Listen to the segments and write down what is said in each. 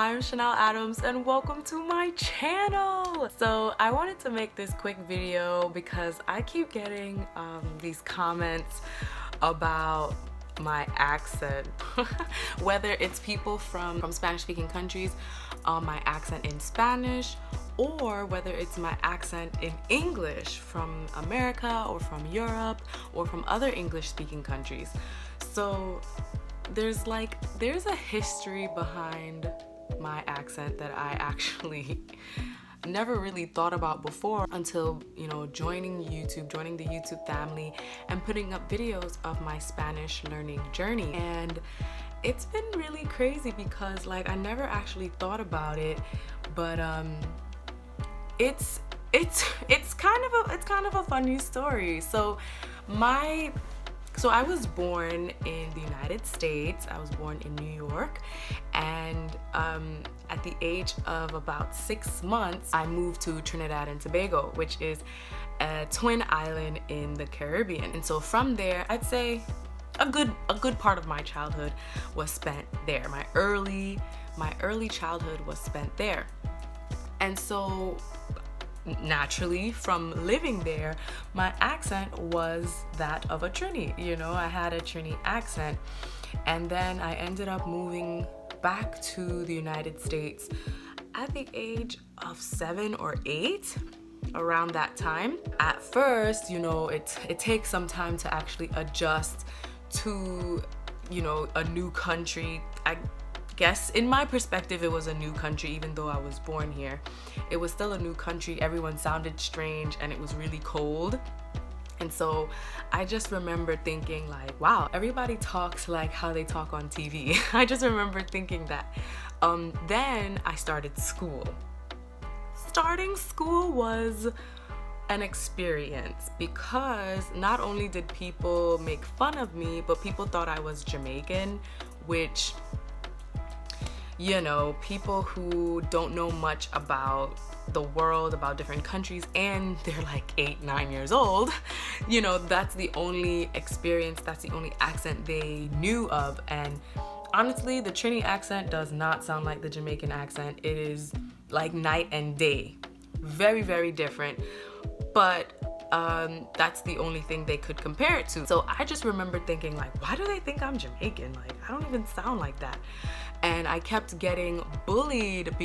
I'm Chanelle Adams and welcome to my channel. So I wanted to make this quick video because I keep getting these comments about my accent. Whether it's people from Spanish speaking countries, my accent in Spanish, or whether it's my accent in English from America or from Europe or from other English speaking countries. So there's a history behind my accent that I actually never really thought about before until, joining the YouTube family and putting up videos of my Spanish learning journey. And it's been really crazy because I never actually thought about it, but it's kind of a funny story. So I was born in the United States. I was born in New York, and at the age of about 6 months, I moved to Trinidad and Tobago, which is a twin island in the Caribbean. And so from there, I'd say a good part of my childhood was spent there. My early childhood was spent there. And so naturally, from living there, my accent was that of a Trini. I had a Trini accent. And then I ended up moving back to the United States at the age of 7 or 8, around that time. At first, it takes some time to actually adjust to, a new country. I guess in my perspective it was a new country. Even though I was born here, it was still a new country. Everyone sounded strange and it was really cold. And so I just remember thinking wow, everybody talks like how they talk on TV. I just remember thinking that. Then I started school. Starting school was an experience because not only did people make fun of me, but people thought I was Jamaican, which people who don't know much about the world, about different countries, and they're 8, 9 years old, that's the only experience, that's the only accent they knew of. And honestly, the Trini accent does not sound like the Jamaican accent. It is night and day. Very, very different. But that's the only thing they could compare it to. So I just remember thinking why do they think I'm Jamaican? I don't even sound like that. And I kept getting bullied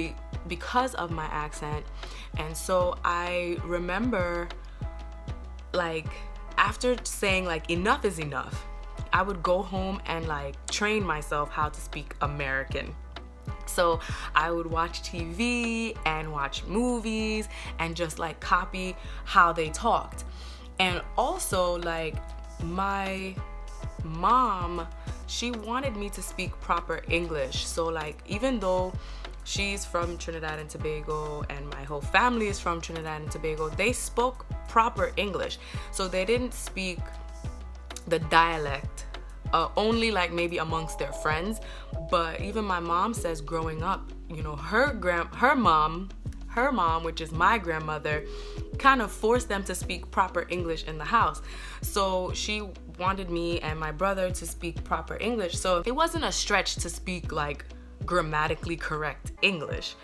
because of my accent. And so I remember after saying enough is enough, I would go home and train myself how to speak American. So I would watch TV and watch movies and just copy how they talked. And also my mom, she wanted me to speak proper English. So even though she's from Trinidad and Tobago and my whole family is from Trinidad and Tobago, they spoke proper English. So they didn't speak the dialect only maybe amongst their friends. But even my mom says growing up, her mom, which is my grandmother, kind of forced them to speak proper English in the house. So she wanted me and my brother to speak proper English. So it wasn't a stretch to speak grammatically correct English.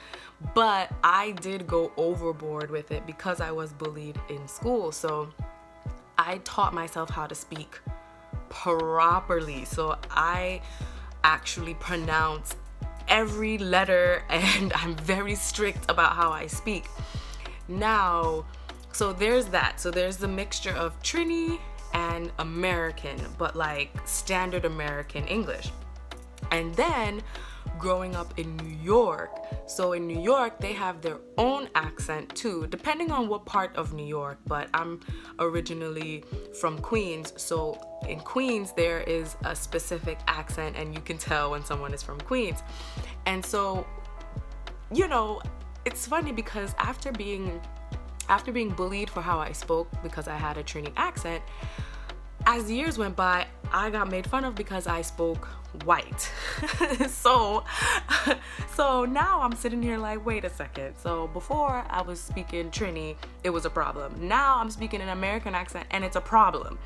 But I did go overboard with it because I was bullied in school. So I taught myself how to speak properly. So I actually pronounce every letter, and I'm very strict about how I speak. Now, so there's that. So there's the mixture of Trini and American, but standard American English. And then growing up in New York. So in New York, they have their own accent too, depending on what part of New York, but I'm originally from Queens. So in Queens, there is a specific accent and you can tell when someone is from Queens. And so, it's funny because after being bullied for how I spoke because I had a Trini accent, as years went by, I got made fun of because I spoke white. So now I'm sitting here wait a second. So before I was speaking Trini, it was a problem. Now I'm speaking an American accent and it's a problem,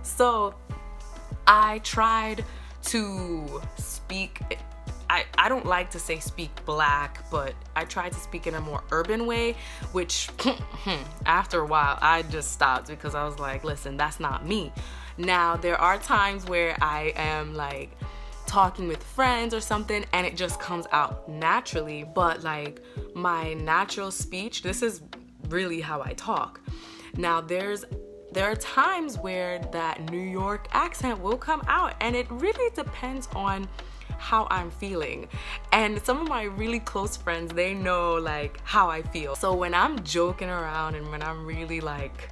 So I tried to speak I don't like to say speak black, but I try to speak in a more urban way, which after a while I just stopped because I was like, listen, that's not me. Now there are times where I am like talking with friends or something and it just comes out naturally, but like my natural speech, this is really how I talk. Now there are times where that New York accent will come out, and it really depends on how I'm feeling. And some of my really close friends, they know like how I feel. So when I'm joking around and when I'm really like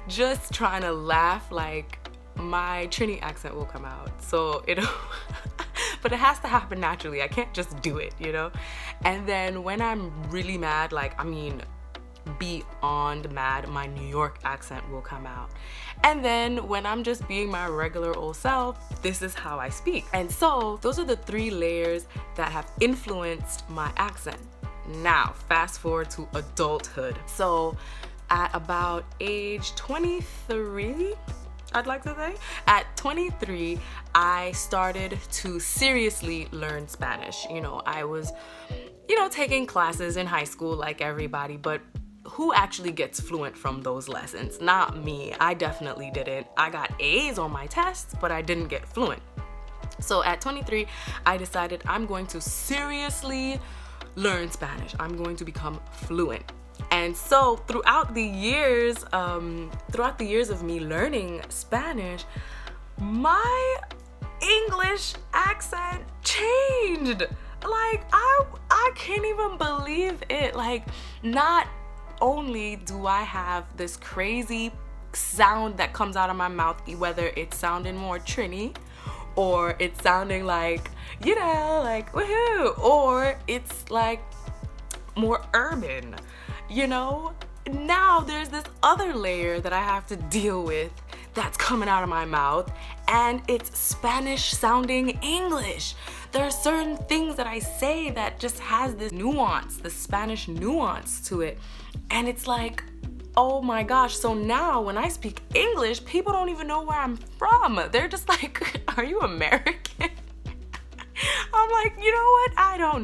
just trying to laugh, like my Trini accent will come out. So it'll but it has to happen naturally. I can't just do it, you know? And then when I'm really mad, like I mean beyond mad, my New York accent will come out. And then when I'm just being my regular old self, this is how I speak. And so those are the 3 layers that have influenced my accent. Now fast forward to adulthood. So at about age 23, I'd like to say, at 23, I started to seriously learn Spanish. You know, I was, taking classes in high school like everybody, but who actually gets fluent from those lessons? Not me. I definitely didn't. I got A's on my tests, but I didn't get fluent. So at 23, I decided I'm going to seriously learn Spanish. I'm going to become fluent. And so throughout the years of me learning Spanish, my English accent changed. Like I can't even believe it. Like not only do I have this crazy sound that comes out of my mouth, whether it's sounding more Trini or it's sounding like, like woohoo, or it's like more urban, now there's this other layer that I have to deal with that's coming out of my mouth, and it's Spanish sounding English. There are certain things that I say that just has this nuance, the Spanish nuance to it, and it's like, oh my gosh. So now when I speak English, people don't even know where I'm from. They're just like, are you American? I'm like, you know what? I don't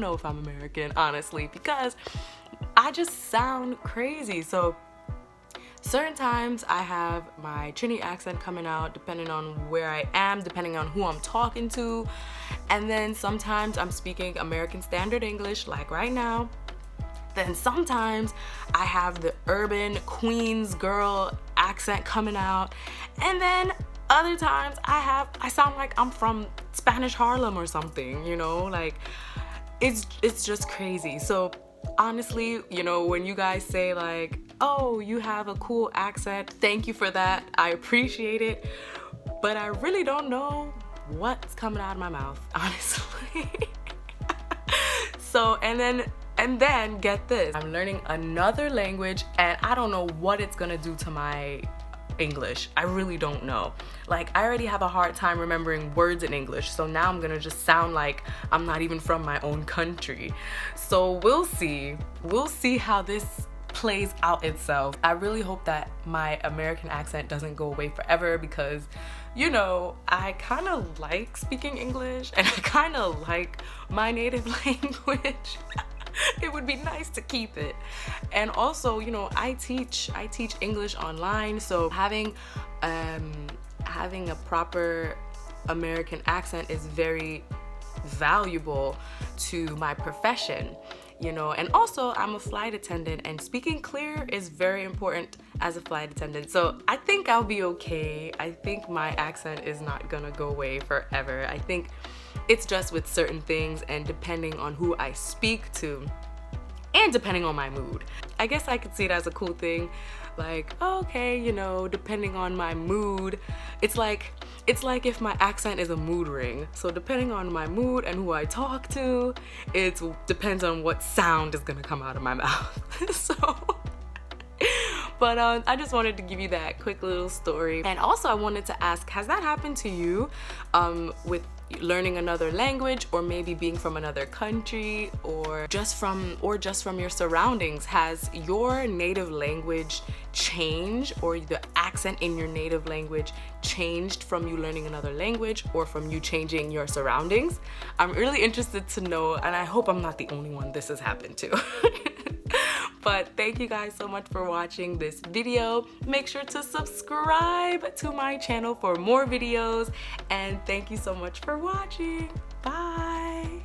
know if I'm American, honestly, because I just sound crazy. So certain times I have my Trini accent coming out depending on where I am, depending on who I'm talking to. And then sometimes I'm speaking American Standard English, like right now. Then sometimes I have the urban Queens girl accent coming out. And then other times I sound like I'm from Spanish Harlem or something, like it's just crazy. So honestly, when you guys say like, oh, you have a cool accent, thank you for that. I appreciate it. But I really don't know what's coming out of my mouth, honestly. So, and then get this. I'm learning another language and I don't know what it's gonna do to my English. I really don't know. Like I already have a hard time remembering words in English, so now I'm gonna just sound like I'm not even from my own country. So we'll see how this plays out itself. I really hope that my American accent doesn't go away forever, because I kind of like speaking English and I kind of like my native language. It would be nice to keep it. And also, I teach English online, so having a proper American accent is very valuable to my profession, and also I'm a flight attendant and speaking clear is very important as a flight attendant. So I think I'll be okay. I think my accent is not gonna go away forever. I think it's just with certain things and depending on who I speak to and depending on my mood. I guess I could see it as a cool thing. Like, okay, depending on my mood, it's like if my accent is a mood ring. So depending on my mood and who I talk to, it depends on what sound is gonna come out of my mouth. So, but I just wanted to give you that quick little story. And also I wanted to ask, has that happened to you with learning another language, or maybe being from another country, or just from your surroundings? Has your native language changed, or the accent in your native language changed from you learning another language or from you changing your surroundings? I'm really interested to know, and I hope I'm not the only one this has happened to. But thank you guys so much for watching this video. Make sure to subscribe to my channel for more videos, and thank you so much for watching. Bye.